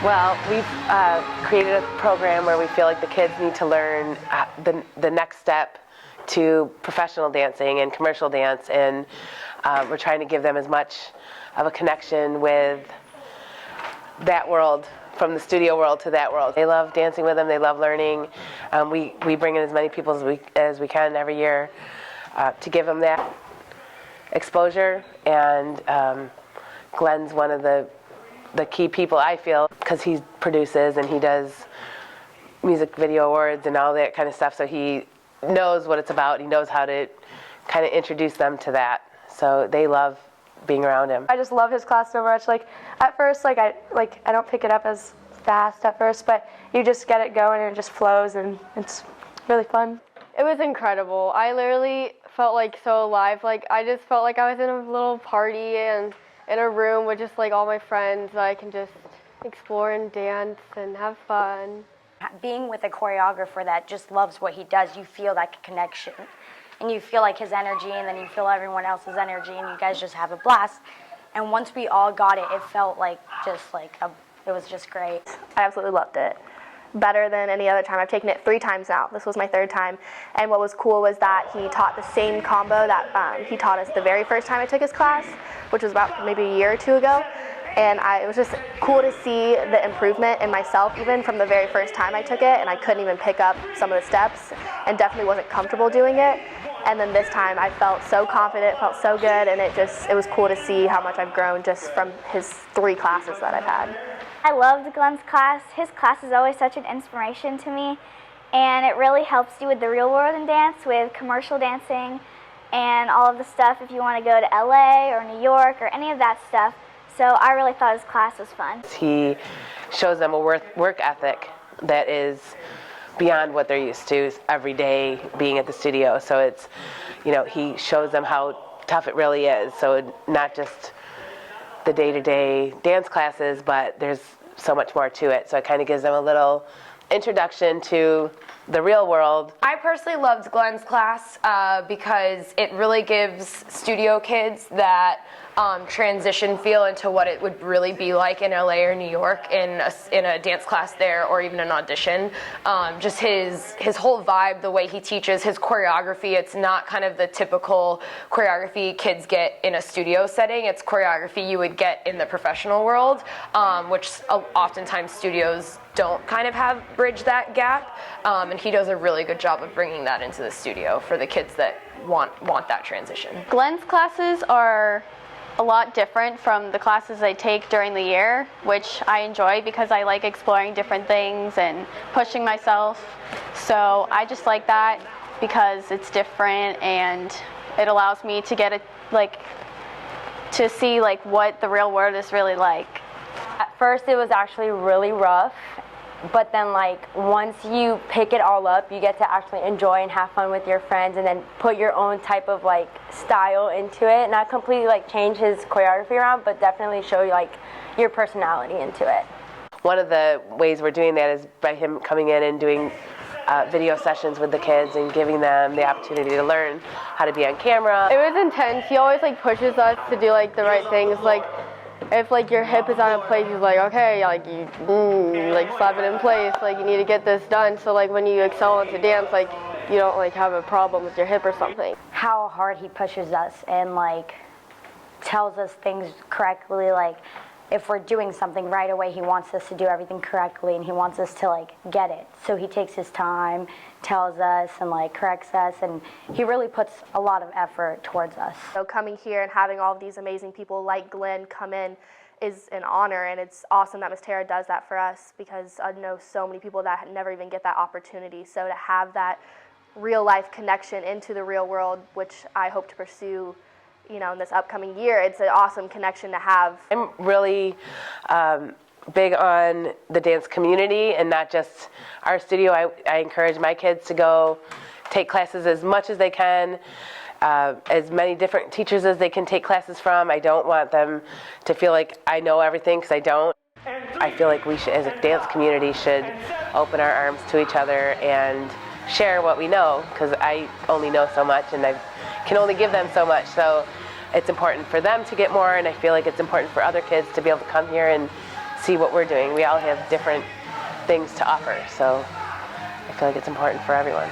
Well, we've created a program where we feel like the kids need to learn the next step to professional dancing and commercial dance, and we're trying to give them as much of a connection with that world, from the studio world to that world. They love dancing with them, they love learning. We bring in as many people as we can every year to give them that exposure, and Glenn's one of the key people, I feel, because he produces and he does music video awards and all that kind of stuff, so he knows what it's about. He knows how to kind of introduce them to that, so they love being around him. I just love his class so much. At first, I don't pick it up as fast at first, but you just get it going and it just flows, and it's really fun. It was incredible. I literally felt so alive. I just felt like I was in a little party and in a room with just all my friends that I can just explore and dance and have fun. Being with a choreographer that just loves what he does, you feel that connection. And you feel his energy, and then you feel everyone else's energy, and you guys just have a blast. And once we all got it, it felt it was just great. I absolutely loved it. Better than any other time. I've taken it 3 times now. This was my 3rd time. And what was cool was that he taught the same combo that he taught us the very first time I took his class, which was about maybe a year or 2 ago. And it was just cool to see the improvement in myself, even from the very first time I took it, and I couldn't even pick up some of the steps and definitely wasn't comfortable doing it. And then this time I felt so confident, felt so good, and it was cool to see how much I've grown just from his 3 classes that I've had. I loved Glenn's class. His class is always such an inspiration to me, and it really helps you with the real world in dance, with commercial dancing and all of the stuff if you want to go to LA or New York or any of that stuff. So I really thought his class was fun. He shows them a work ethic that is beyond what they're used to every day being at the studio. So it's, he shows them how tough it really is. So not just the day-to-day dance classes, but there's so much more to it. So it kind of gives them a little introduction to the real world. I personally loved Glenn's class because it really gives studio kids that transition feel into what it would really be like in LA or New York in a dance class there, or even an audition. Just his whole vibe, the way he teaches, his choreography, it's not kind of the typical choreography kids get in a studio setting. It's choreography you would get in the professional world, which oftentimes studios don't kind of have bridge that gap, and he does a really good job of bringing that into the studio for the kids that want that transition. Glenn's classes are a lot different from the classes I take during the year, which I enjoy because I like exploring different things and pushing myself. So I just like that because it's different, and it allows me to get to see what the real world is really like. At first it was actually really rough, but then once you pick it all up, you get to actually enjoy and have fun with your friends, and then put your own type of style into it. Not completely change his choreography around, but definitely show your personality into it. One of the ways we're doing that is by him coming in and doing video sessions with the kids and giving them the opportunity to learn how to be on camera. It was intense. He always pushes us to do the right things. If your hip is on a place, he's okay, you slap it in place, you need to get this done. So when you excel into dance, you don't have a problem with your hip or something. How hard he pushes us and tells us things correctly. If we're doing something right away, he wants us to do everything correctly, and he wants us to get it. So he takes his time, tells us, and corrects us, and he really puts a lot of effort towards us. So coming here and having all of these amazing people like Glenn come in is an honor, and it's awesome that Miss Tara does that for us, because I know so many people that never even get that opportunity. So to have that real life connection into the real world, which I hope to pursue in this upcoming year, it's an awesome connection to have. I'm really big on the dance community, and not just our studio. I encourage my kids to go take classes as much as they can, as many different teachers as they can take classes from. I don't want them to feel like I know everything, because I don't. I feel like we should, as a dance community, should open our arms to each other and share what we know, because I only know so much and I can only give them so much. So it's important for them to get more, and I feel like it's important for other kids to be able to come here and see what we're doing. We all have different things to offer, so I feel like it's important for everyone.